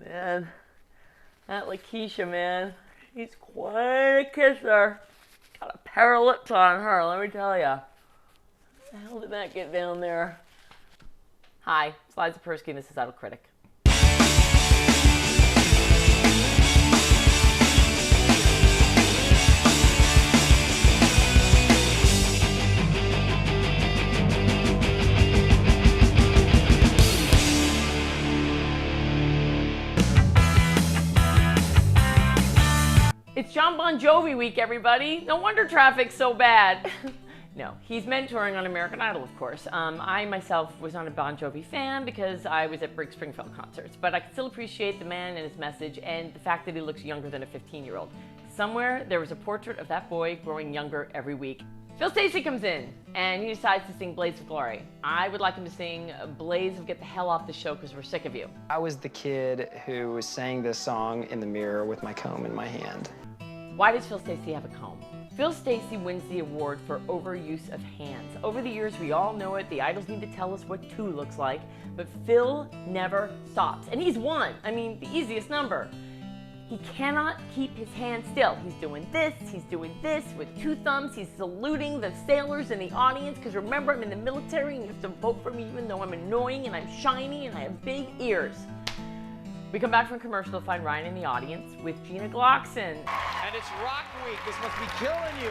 Man, that Lakeisha, man, she's quite a kisser. Got a pair of lips on her, let me tell ya. How the hell did that get down there? Hi, it's Liza Persky, and this is Idolcritic. It's John Bon Jovi week, everybody. No wonder traffic's so bad. No, he's mentoring on American Idol, of course. I myself was not a Bon Jovi fan because I was at Brick Springfield concerts, but I can still appreciate the man and his message and the fact that he looks younger than a 15-year-old. Somewhere there was a portrait of that boy growing younger every week. Phil Stacey comes in and he decides to sing Blaze of Glory. I would like him to sing Blaze of Get the Hell Off the Show because we're sick of you. I was the kid who sang this song in the mirror with my comb in my hand. Why does Phil Stacey have a comb? Phil Stacey wins the award for overuse of hands. Over the years, we all know it. The idols need to tell us what 2 looks like, but Phil never stops. And he's 1. I mean, the easiest number. He cannot keep his hand still. He's doing this with 2 thumbs. He's saluting the sailors in the audience, because remember, I'm in the military and you have to vote for me even though I'm annoying and I'm shiny and I have big ears. We come back from commercial to find Ryan in the audience with Gina Glockson. And it's Rock Week. This must be killing you.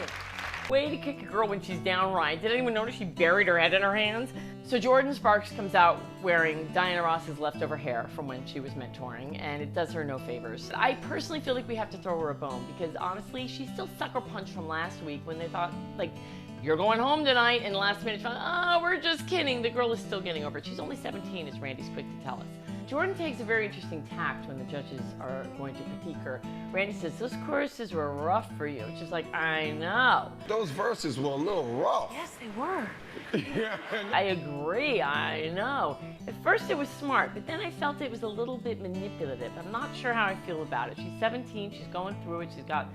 Way to kick a girl when she's down, Ryan. Did anyone notice she buried her head in her hands? So Jordan Sparks comes out wearing Diana Ross's leftover hair from when she was mentoring, and it does her no favors. I personally feel like we have to throw her a bone because honestly, she still sucker punched from last week when they thought, like, you're going home tonight, and last minute, oh, we're just kidding. The girl is still getting over it. She's only 17, as Randy's quick to tell us. Jordan takes a very interesting tact when the judges are going to critique her. Randy says, those choruses were rough for you. She's like, I know. Those verses were a little rough. Yes, they were. Yeah. I agree, I know. At first it was smart, but then I felt it was a little bit manipulative. I'm not sure how I feel about it. She's 17, she's going through it, she's got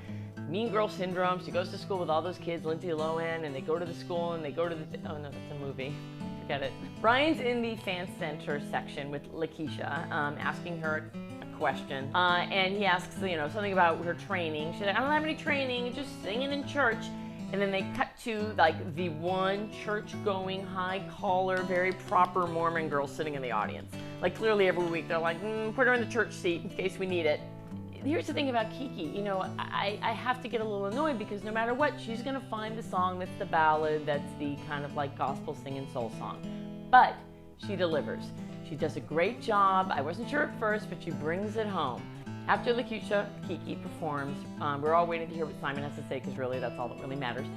mean girl syndrome. She goes to school with all those kids, Lindsay Lohan, and they go to the school and they go to the, oh no, that's a movie. Forget it. Ryan's in the fan center section with Lakeisha, asking her a question. And he asks, you know, something about her training. She's like, I don't have any training, just singing in church. And then they cut to like the one church-going, high-collar, very proper Mormon girl sitting in the audience. Like clearly every week they're like, put her in the church seat in case we need it. Here's the thing about Kiki, you know, I have to get a little annoyed because no matter what, she's gonna find the song that's the ballad, that's the kind of like gospel singing soul song. But she delivers. She does a great job. I wasn't sure at first, but she brings it home. After Lakeisha, Kiki performs, we're all waiting to hear what Simon has to say because really that's all that really matters.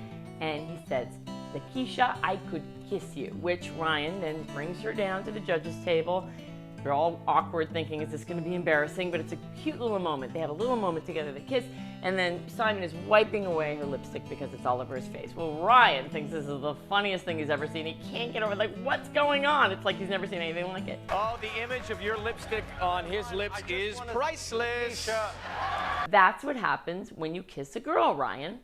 And he says, Lakeisha, I could kiss you, which Ryan then brings her down to the judges' table. They're all awkward thinking, is this going to be embarrassing? But it's a cute little moment. They have a little moment together, they kiss, and then Simon is wiping away her lipstick because it's all over his face. Well, Ryan thinks this is the funniest thing he's ever seen. He can't get over, like, what's going on? It's like he's never seen anything like it. Oh, the image of your lipstick on his lips is priceless. That's what happens when you kiss a girl, Ryan.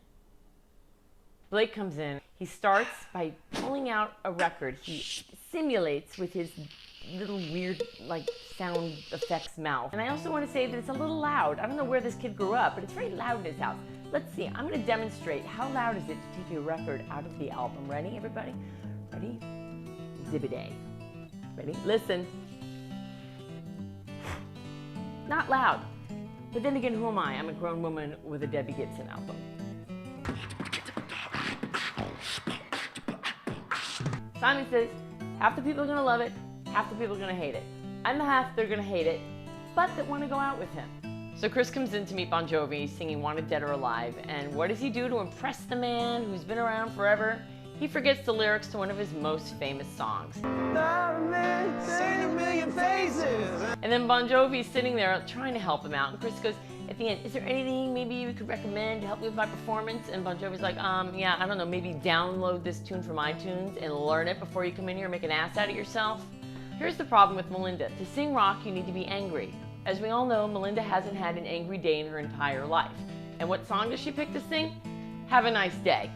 Blake comes in. He starts by pulling out a record. He simulates with his little weird like sound effects mouth. And I also want to say that it's a little loud. I don't know where this kid grew up, but it's very loud in his house. Let's see, I'm going to demonstrate how loud is it to take a record out of the album. Ready, everybody? Ready? Zibbiday. Ready? Listen. Not loud. But then again, who am I? I'm a grown woman with a Debbie Gibson album. Simon says, half the people are going to love it, half the people are going to hate it. I'm the half that are going to hate it, but that want to go out with him. So Chris comes in to meet Bon Jovi singing Wanted Dead or Alive, and what does he do to impress the man who's been around forever? He forgets the lyrics to one of his most famous songs. And then Bon Jovi's sitting there trying to help him out, and Chris goes, at the end, is there anything maybe you could recommend to help me with my performance? And Bon Jovi's like, yeah, I don't know, maybe download this tune from iTunes and learn it before you come in here and make an ass out of yourself? Here's the problem with Melinda. To sing rock, you need to be angry. As we all know, Melinda hasn't had an angry day in her entire life. And what song does she pick to sing? Have a Nice Day.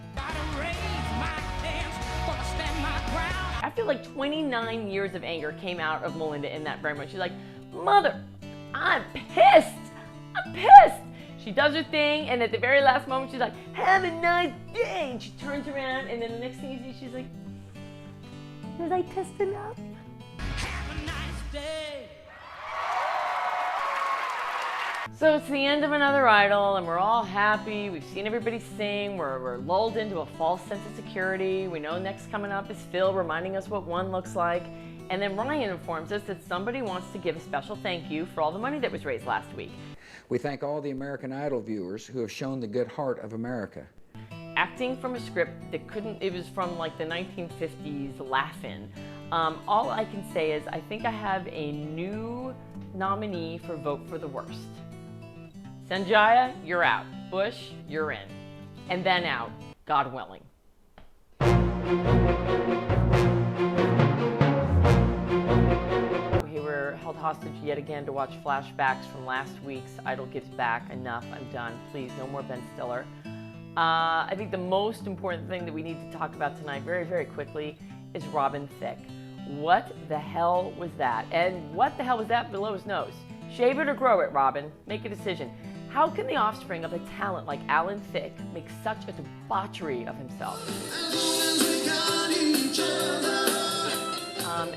I feel like 29 years of anger came out of Melinda in that very much. She's like, Mother, I'm pissed. I'm pissed. She does her thing, and at the very last moment, she's like, have a nice day. And she turns around, and then the next thing you see, she's like, was I pissed enough? Have a nice day. So it's the end of another Idol, and we're all happy. We've seen everybody sing. We're lulled into a false sense of security. We know next coming up is Phil reminding us what one looks like. And then Ryan informs us that somebody wants to give a special thank you for all the money that was raised last week. We thank all the American Idol viewers who have shown the good heart of America. Acting from a script that it was from like the 1950s Laugh-In. All I can say is I think I have a new nominee for Vote for the Worst. Sanjaya, you're out. Bush, you're in. And then out, God willing. We were held hostage yet again to watch flashbacks from last week's Idol Gives Back. Enough, I'm done. Please, no more Ben Stiller. I think the most important thing that we need to talk about tonight, very, very quickly, is Robin Thicke. What the hell was that? And what the hell was that below his nose? Shave it or grow it, Robin. Make a decision. How can the offspring of a talent like Alan Thicke make such a debauchery of himself?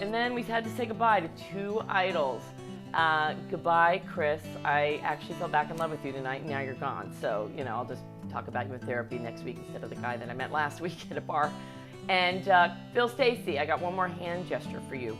And then we had to say goodbye to two idols. Goodbye, Chris. I actually fell back in love with you tonight, and now you're gone. So, you know, I'll just talk about you in therapy next week instead of the guy that I met last week at a bar. And Phil Stacey, I got one more hand gesture for you.